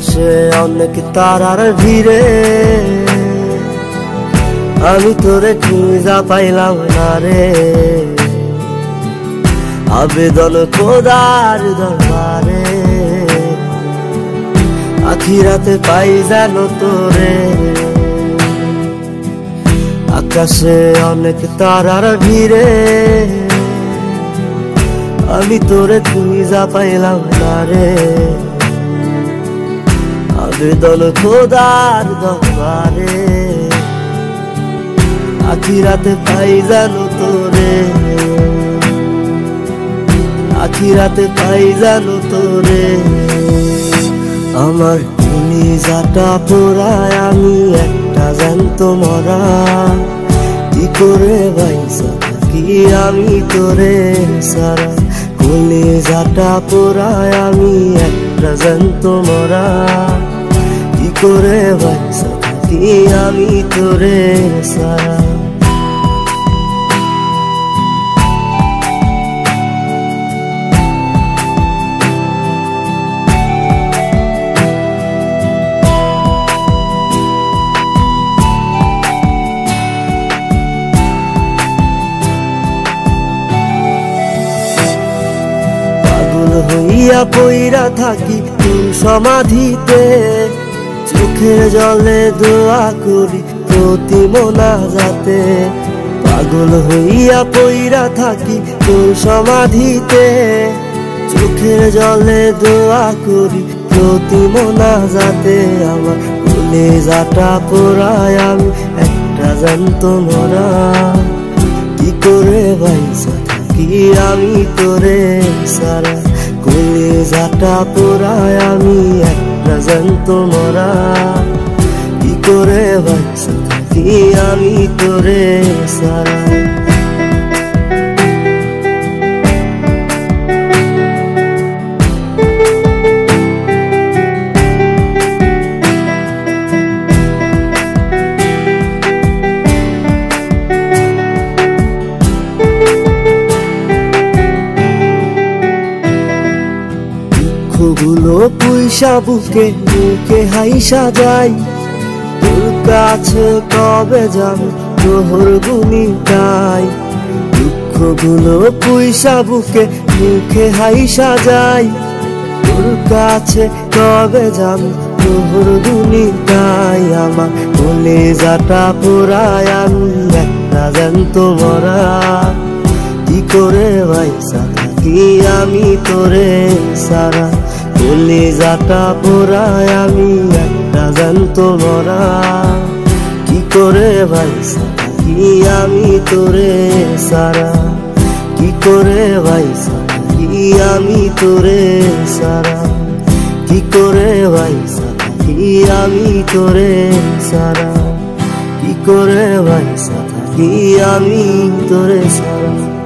আকাশে অনেক তারার ভিড়ে আমি তোরে খুঁজা পাইলাম না রে। আবেদন খোদার দরবারে আখিরাতে পাই জানো তোরে। আকাশে অনেক তারার ভিড়ে আমি তোরে খুঁজা পাইলাম না রে। আবেদন খোদার দরবারে আখিরাতে পাই জানো তোরে। আখিরাতে পাই জানো তোরে। আমার কলিজাটা পোড়ায় আমি একটা জ্যান্ত মরা। কি করে বাইসা থাকি আমি তোরে সারা। কলিজাটা পোড়ায় আমি একটা জ্যান্ত মরা। কি করে বাইসা থাকি আমি তোরে সারা। হইয়া পইরা থাকি তোর সমাধিতে। চোখের জলে দোয়া করি প্রতি মোনাজাতে। পাগল হইয়া পইরা থাকি তোর সমাধিতে। চোখের জলে দোয়া করি প্রতি মোনাজাতে। আমার কলিজাটা পোড়ায় আমি একটা জ্যান্ত মরা। কি করে বাইসা থাকি আমি তোরে সারা। কলিজাটা পোড়ায় আমি একটা জ্যান্ত মরা। কি করে বাইসা থাকি আমি তোরে সারা। দুঃখগুলো পুইসা বুকে বুকে হাইসা যাই। তোর কাছে কবে যাব তোর গুণিতাই। দুঃখগুলো পুইসা বুকে বুকে হাইসা যাই। তোর কাছে কবে যাব তোর গুণিতাই। আমার কলিজাটা পোড়ায় আমি একটা জ্যান্ত মরা। কি করে বাইসা থাকি আমি তোরে সারা। কলিজাটা পোড়ায় আমি একটা জ্যান্ত মরা। কি করে বাইসা থাকি আমি তোরে সারা। কি করে বাইসা থাকি আমি তোরে সারা। কি করে বাইসা থাকি আমি তোরে সারা। কি করে বাইসা থাকি আমি তোরে সারা।